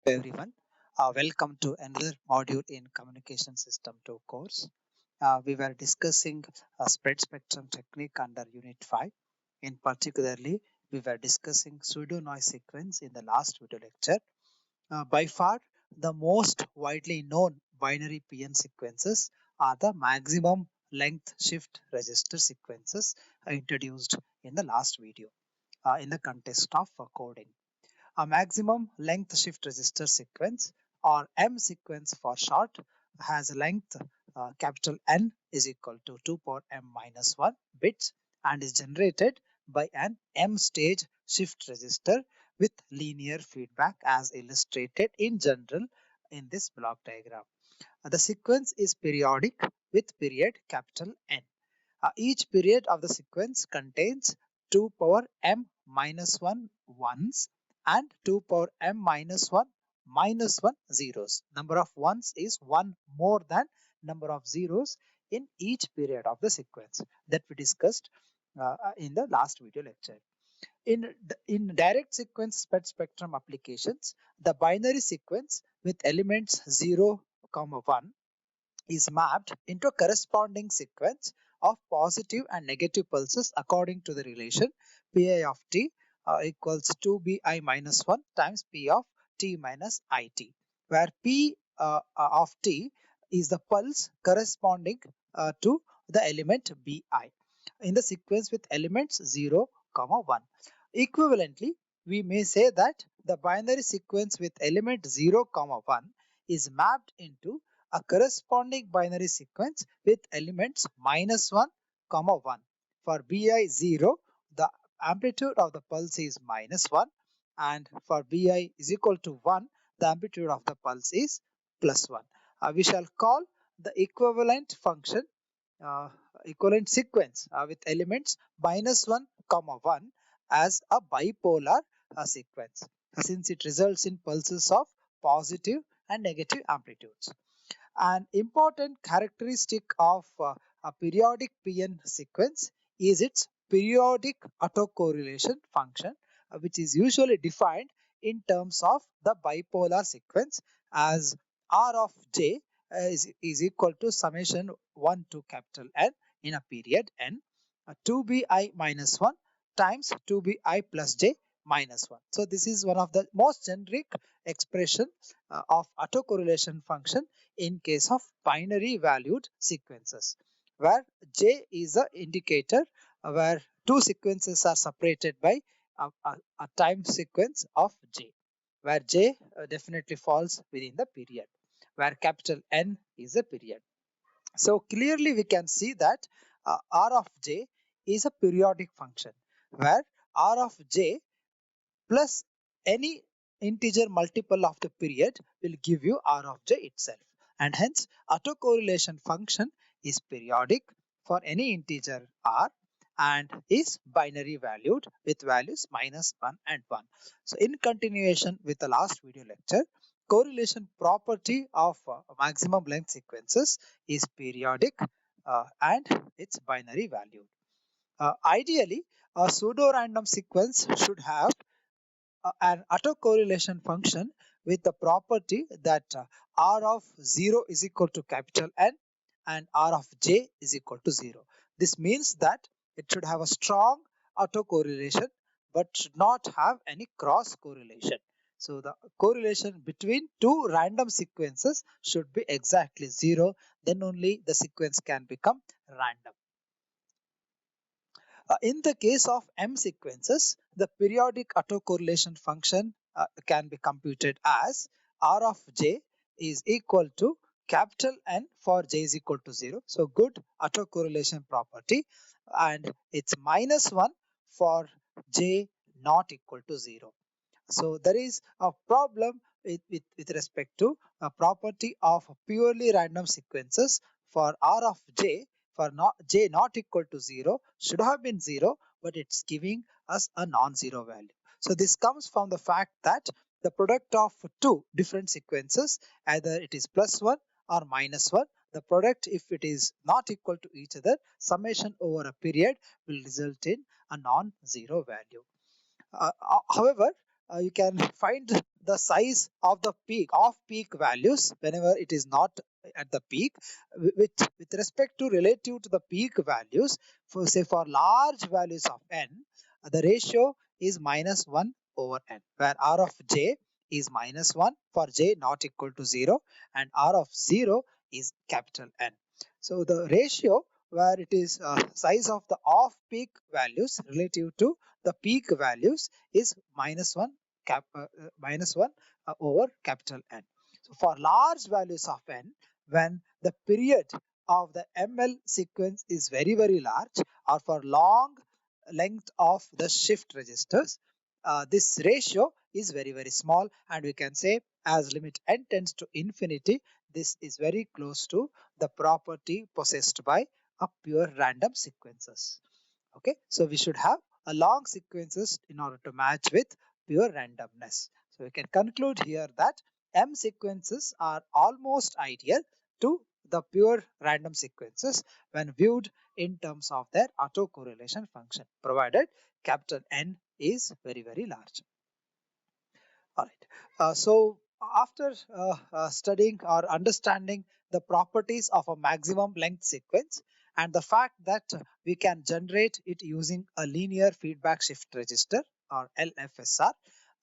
Everyone. Welcome to another module in Communication System 2 course. We were discussing a spread spectrum technique under Unit 5. In particularly, we were discussing pseudo noise sequence in the last video lecture. By far, the most widely known binary PN sequences are the maximum length shift register sequences introduced in the last video in the context of coding. A maximum length shift register sequence, or M sequence for short, has a length capital N is equal to 2 power m minus 1 bits and is generated by an M stage shift register with linear feedback as illustrated in general in this block diagram. The sequence is periodic with period capital N. Each period of the sequence contains 2 power m minus 1 ones and 2 power m minus 1 zeros. Number of ones is one more than number of zeros in each period of the sequence that we discussed in the last video lecture. In direct sequence spectrum applications, the binary sequence with elements 0, 1 is mapped into a corresponding sequence of positive and negative pulses according to the relation Pi of t equals 2Bi minus 1 times P of t minus It, where P of t is the pulse corresponding to the element Bi in the sequence with elements 0, 1. Equivalently, we may say that the binary sequence with element 0, 1 is mapped into a corresponding binary sequence with elements minus 1, 1. For Bi 0, the amplitude of the pulse is minus 1, and for Bi is equal to 1, the amplitude of the pulse is plus 1. We shall call the equivalent function equivalent sequence with elements minus 1, 1 as a bipolar sequence, since it results in pulses of positive and negative amplitudes. An important characteristic of a periodic PN sequence is its periodic autocorrelation function, which is usually defined in terms of the bipolar sequence as R of j is equal to summation 1 to capital N in a period N 2bi minus 1 times 2bi plus j minus 1. So this is one of the most generic expression of autocorrelation function in case of binary valued sequences, where j is the indicator where two sequences are separated by a time sequence of j, where j definitely falls within the period, where capital N is a period. So clearly we can see that R of j is a periodic function, where R of j plus any integer multiple of the period will give you R of j itself, and hence autocorrelation function is periodic for any integer R and is binary valued with values minus 1 and 1. So in continuation with the last video lecture, correlation property of maximum length sequences is periodic and it's binary valued. Ideally, a pseudo-random sequence should have an autocorrelation function with the property that R of 0 is equal to capital N and R of j is equal to 0. This means that it should have a strong autocorrelation but should not have any cross correlation. So the correlation between two random sequences should be exactly 0, then only the sequence can become random. In the case of M sequences, the periodic autocorrelation function can be computed as R of j is equal to capital N for j is equal to 0. So good autocorrelation property, and it's minus 1 for j not equal to 0. So there is a problem with respect to a property of purely random sequences. For R of j, for j not equal to 0 should have been 0, but it's giving us a non-zero value. So this comes from the fact that the product of two different sequences, either it is plus 1 or minus 1, the product, if it is not equal to each other, summation over a period will result in a non-zero value. However, you can find the size of the peak off peak values whenever it is not at the peak with respect to relative to the peak values. For say for large values of n, the ratio is minus 1 over n, where r of j is minus 1 for j not equal to 0, and r of 0 is capital N. So the ratio where it is size of the off peak values relative to the peak values is minus 1 minus 1 over capital N. So for large values of n, when the period of the ML sequence is very large, or for long length of the shift registers, this ratio is very small, and we can say as limit n tends to infinity, this is very close to the property possessed by a pure random sequences. Okay, so we should have a long sequences in order to match with pure randomness. So we can conclude here that M sequences are almost ideal to the pure random sequences when viewed in terms of their autocorrelation function, provided capital N is very large. All right. So after studying or understanding the properties of a maximum length sequence and the fact that we can generate it using a linear feedback shift register or LFSR,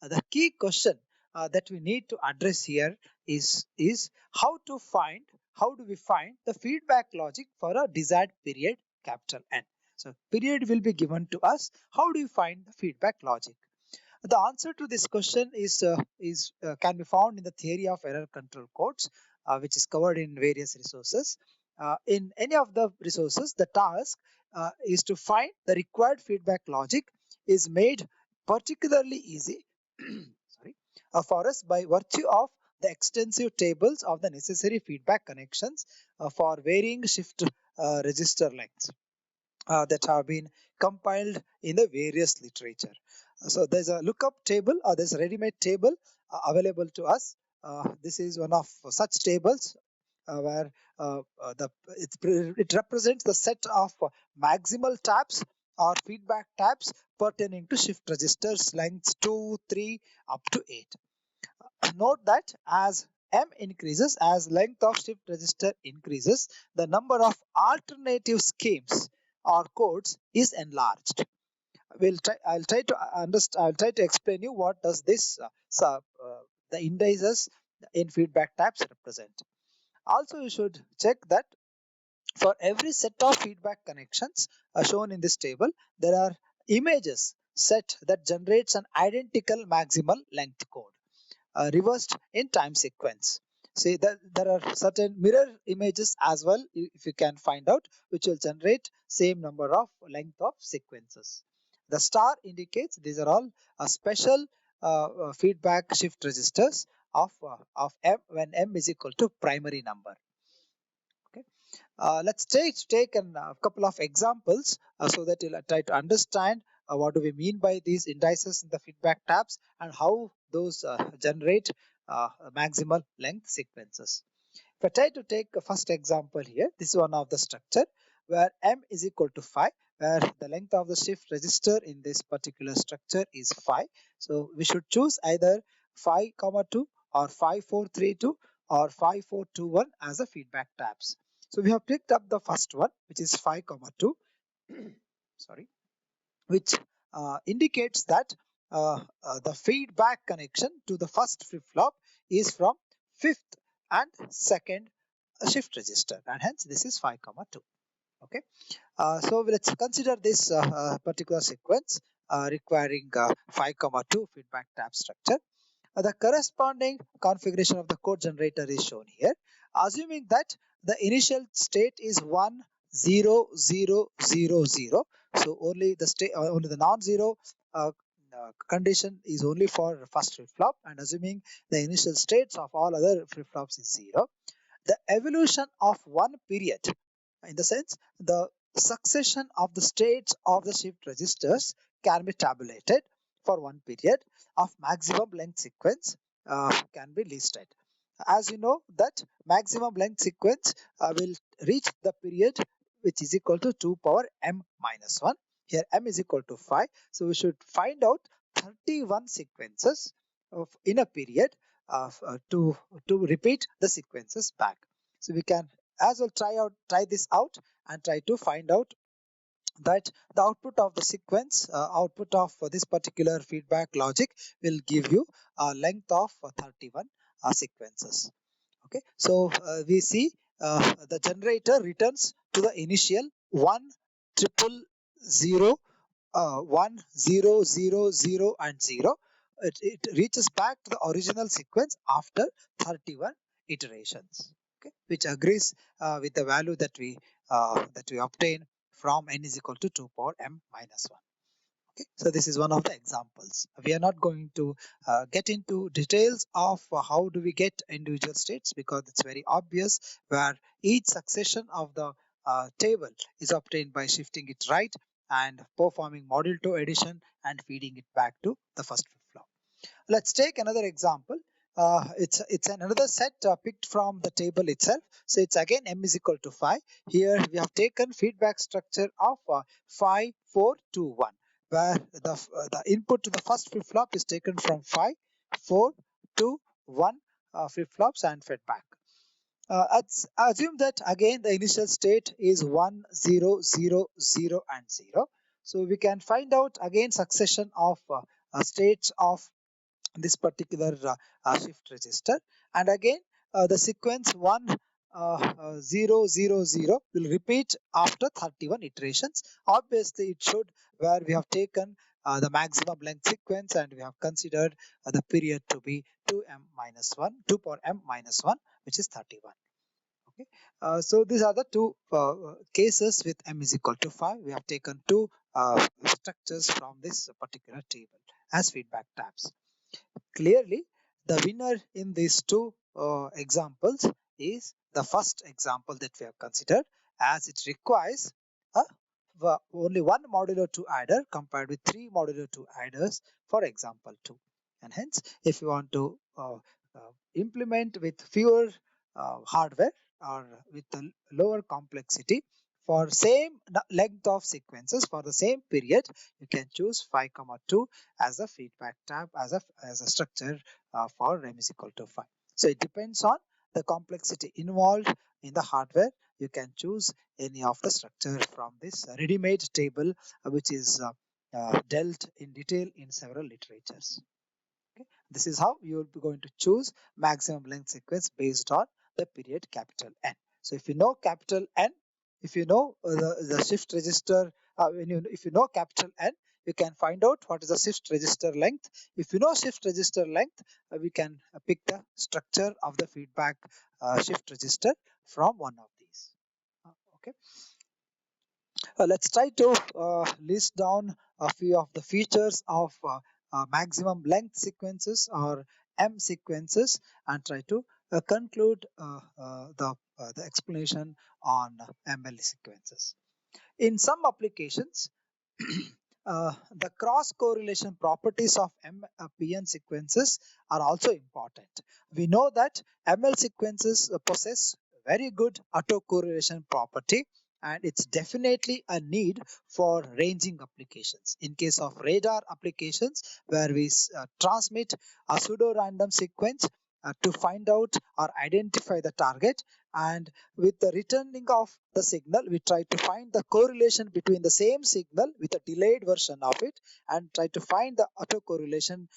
the key question that we need to address here is how do we find the feedback logic for a desired period capital N. So period will be given to us. How do you find the feedback logic? The answer to this question is can be found in the theory of error control codes, which is covered in various resources. In any of the resources, the task is to find the required feedback logic is made particularly easy sorry, for us by virtue of the extensive tables of the necessary feedback connections for varying shift register lengths that have been compiled in the various literature. So there's a lookup table or there's a ready-made table available to us. This is one of such tables where it represents the set of maximal taps or feedback taps pertaining to shift registers lengths 2, 3 up to 8. Note that as M increases, as length of shift register increases, the number of alternative schemes or codes is enlarged. I'll try to understand. I'll try to explain you what does this the indices in feedback types represent. Also, you should check that for every set of feedback connections shown in this table, there are images set that generates an identical maximal length code reversed in time sequence. See that there are certain mirror images as well, if you can find out, which will generate same number of length of sequences. The star indicates these are all special feedback shift registers of M when M is equal to primary number. Okay. Let's take a couple of examples so that you'll try to understand what do we mean by these indices in the feedback tabs and how those generate maximal length sequences. If I try to take a first example here, this is one of the structure where M is equal to 5, where the length of the shift register in this particular structure is 5. So we should choose either 5, 2 or 5, 4, 3, 2 or 5, 4, 2, 1 as the feedback tabs. So we have picked up the first one, which is 5, 2, sorry, which indicates that the feedback connection to the first flip-flop is from fifth and second shift register, and hence this is 5, 2. Okay, so let's consider this particular sequence requiring 5, 2 feedback tab structure. The corresponding configuration of the code generator is shown here, assuming that the initial state is 1, 0, 0, 0, 0. So only the state, only the non-zero condition is only for first flip-flop, and assuming the initial states of all other flip-flops is 0. The evolution of one period, in the sense the succession of the states of the shift registers, can be tabulated for one period of maximum length sequence can be listed. As you know that maximum length sequence will reach the period which is equal to 2 power m minus 1. Here m is equal to 5. So we should find out 31 sequences in a period to repeat the sequences back. So we can as well try this out and try to find out that the output of the sequence, output of this particular feedback logic will give you a length of 31 sequences. Okay, so we see the generator returns to the initial 1 triple 0 1 0 0 0 and 0. It reaches back to the original sequence after 31 iterations, okay, which agrees with the value that we obtain from n is equal to 2 power m minus 1. Okay, so this is one of the examples. We are not going to get into details of how do we get individual states, because it's very obvious, where each succession of the table is obtained by shifting it right and performing module to addition and feeding it back to the first flip-flop. Let's take another example. It's another set picked from the table itself. So it's again m is equal to 5. Here we have taken feedback structure of 5, 4, 2, 1, where the input to the first flip flop is taken from 5, 4, 2, 1 flip flops and fed back. Let's assume that again the initial state is 1, 0, 0, 0 and 0. So we can find out again succession of states of this particular shift register, and again the sequence 1 0 0 0 will repeat after 31 iterations. Obviously it should, where we have taken the maximum length sequence and we have considered the period to be 2m minus 1 2 power m minus 1, which is 31. Okay, so these are the two cases with m is equal to 5. We have taken two structures from this particular table as feedback tabs. Clearly, the winner in these two examples is the first example that we have considered, as it requires a, only one modulo 2 adder compared with three modulo 2 adders for example 2. And hence, if you want to implement with fewer hardware or with a lower complexity for same length of sequences for the same period, you can choose 5, 2 as a feedback tab as a structure for m is equal to 5. So it depends on the complexity involved in the hardware. You can choose any of the structure from this ready-made table, which is dealt in detail in several literatures. Okay. This is how you will be going to choose maximum length sequence based on the period capital N. So if you know capital N, if you know the shift register, if you know capital N, you can find out what is the shift register length. If you know shift register length, we can pick the structure of the feedback shift register from one of these. Okay. Let's try to list down a few of the features of maximum length sequences or M sequences and try to conclude the explanation on ML sequences. In some applications, the cross correlation properties of PN sequences are also important. We know that ML sequences possess very good autocorrelation property, and it's definitely a need for ranging applications. In case of radar applications, where we transmit a pseudo-random sequence to find out or identify the target, and with the returning of the signal, we try to find the correlation between the same signal with a delayed version of it and try to find the autocorrelation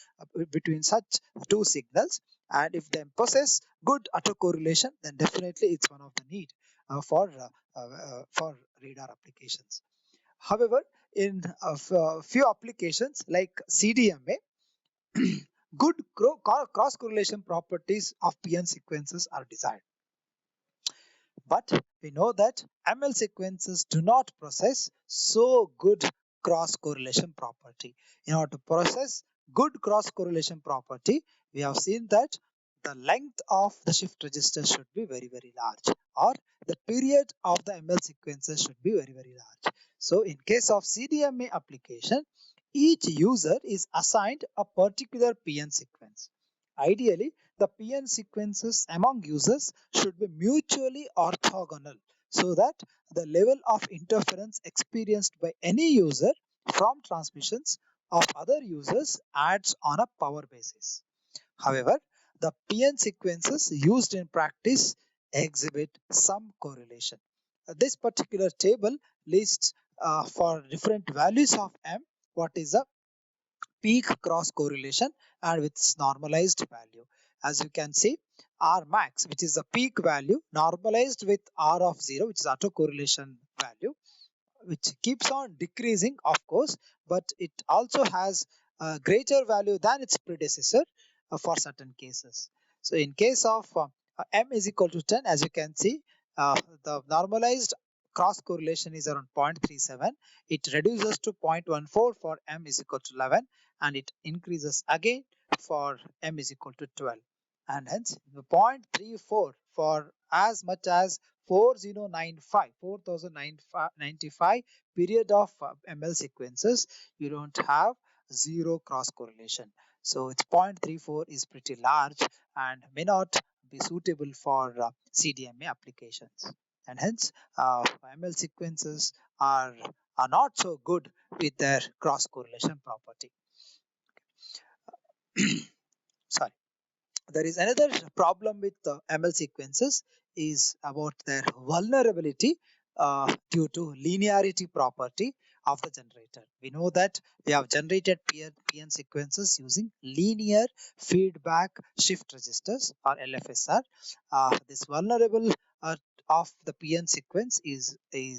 between such two signals. And if they possess good autocorrelation, then definitely it's one of the need for radar applications. However, in few applications like CDMA, good cross correlation properties of PN sequences are desired. But we know that ML sequences do not possess so good cross correlation property. In order to possess good cross correlation property, we have seen that the length of the shift register should be very, very large, or the period of the ML sequences should be very, very large. So in case of CDMA application, each user is assigned a particular PN sequence. Ideally, the PN sequences among users should be mutually orthogonal so that the level of interference experienced by any user from transmissions of other users adds on a power basis. However, the PN sequences used in practice exhibit some correlation. This particular table lists for different values of M what is the peak cross correlation and with its normalized value. As you can see, R max, which is the peak value, normalized with R of 0, which is autocorrelation value, which keeps on decreasing, of course, but it also has a greater value than its predecessor for certain cases. So in case of M is equal to 10, as you can see, the normalized cross correlation is around 0.37. It reduces to 0.14 for M is equal to 11, and it increases again for M is equal to 12. And hence the 0.34 for as much as 4095 period of ML sequences, you don't have zero cross correlation. So its 0.34 is pretty large and may not be suitable for CDMA applications. And hence ML sequences are not so good with their cross correlation property. Sorry. There is another problem with ML sequences is about their vulnerability due to linearity property of the generator. We know that we have generated PN sequences using linear feedback shift registers or LFSR. This vulnerable of the PN sequence is a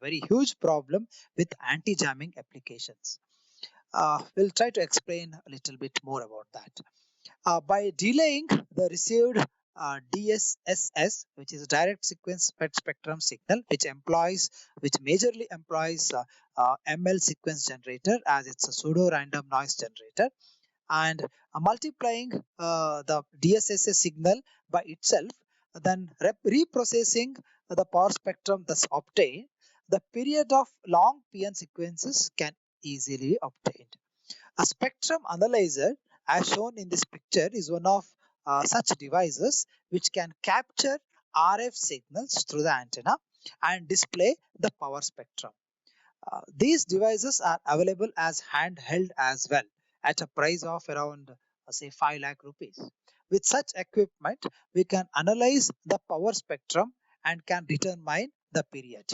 very huge problem with anti-jamming applications. We'll try to explain a little bit more about that. By delaying the received DSSS, which is direct sequence spectrum signal, which majorly employs ML sequence generator as it's a pseudo random noise generator, and multiplying the DSSS signal by itself, then reprocessing the power spectrum thus obtained, the period of long PN sequences can easily obtained. A spectrum analyzer, as shown in this picture, is one of such devices which can capture RF signals through the antenna and display the power spectrum. These devices are available as handheld as well at a price of around say 5 lakh rupees. With such equipment, we can analyze the power spectrum and can determine the period.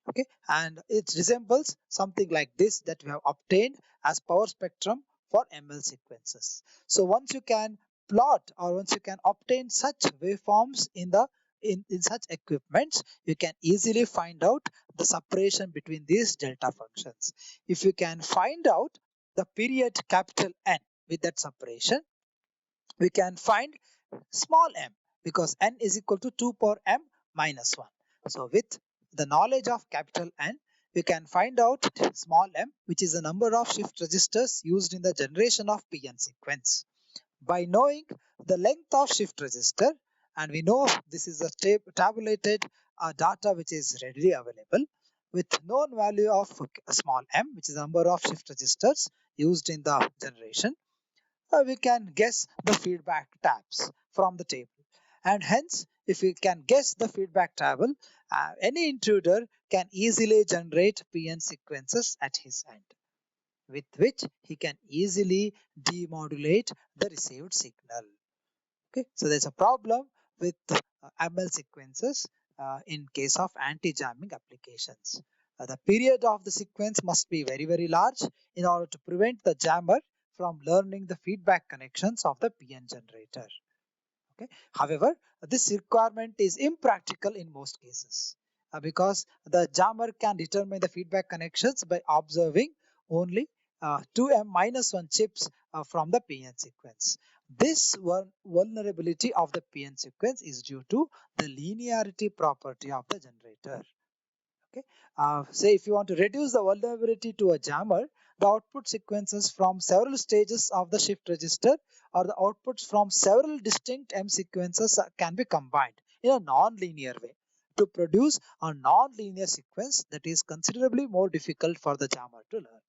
Okay, and it resembles something like this that we have obtained as power spectrum for ML sequences. So once you can plot or once you can obtain such waveforms in such equipments, you can easily find out the separation between these delta functions. If you can find out the period capital N with that separation, we can find small m because n is equal to 2 power m minus 1. So with the knowledge of capital N, we can find out small m, which is the number of shift registers used in the generation of PN sequence. By knowing the length of shift register, and we know this is a tabulated data which is readily available, with known value of small m, which is the number of shift registers used in the generation, we can guess the feedback tabs from the table. And hence, if we can guess the feedback table, any intruder can easily generate PN sequences at his end, with which he can easily demodulate the received signal. Okay, so there's a problem with ML sequences in case of anti-jamming applications. The period of the sequence must be very, very large in order to prevent the jammer from learning the feedback connections of the PN generator. Okay. However, this requirement is impractical in most cases because the jammer can determine the feedback connections by observing only 2m-1 chips from the PN sequence. This vulnerability of the PN sequence is due to the linearity property of the generator. Okay. Say if you want to reduce the vulnerability to a jammer, the output sequences from several stages of the shift register or the outputs from several distinct M sequences can be combined in a non-linear way to produce a non-linear sequence that is considerably more difficult for the jammer to learn.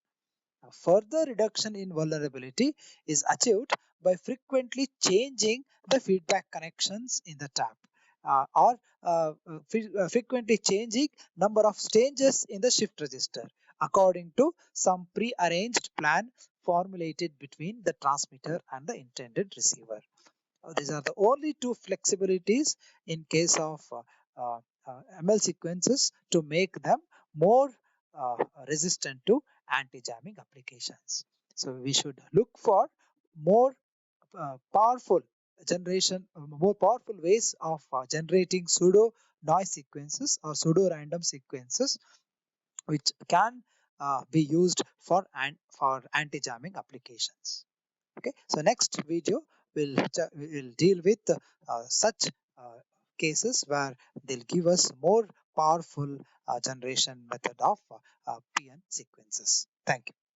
A further reduction in vulnerability is achieved by frequently changing the feedback connections in the tap or frequently changing number of stages in the shift register according to some pre-arranged plan formulated between the transmitter and the intended receiver. These are the only two flexibilities in case of ML sequences to make them more uh, resistant to anti-jamming applications. So we should look for more powerful more powerful ways of generating pseudo noise sequences or pseudo random sequences which can be used for anti-jamming applications. Okay, so next video will deal with such cases where they'll give us more powerful generation method of PN sequences. Thank you.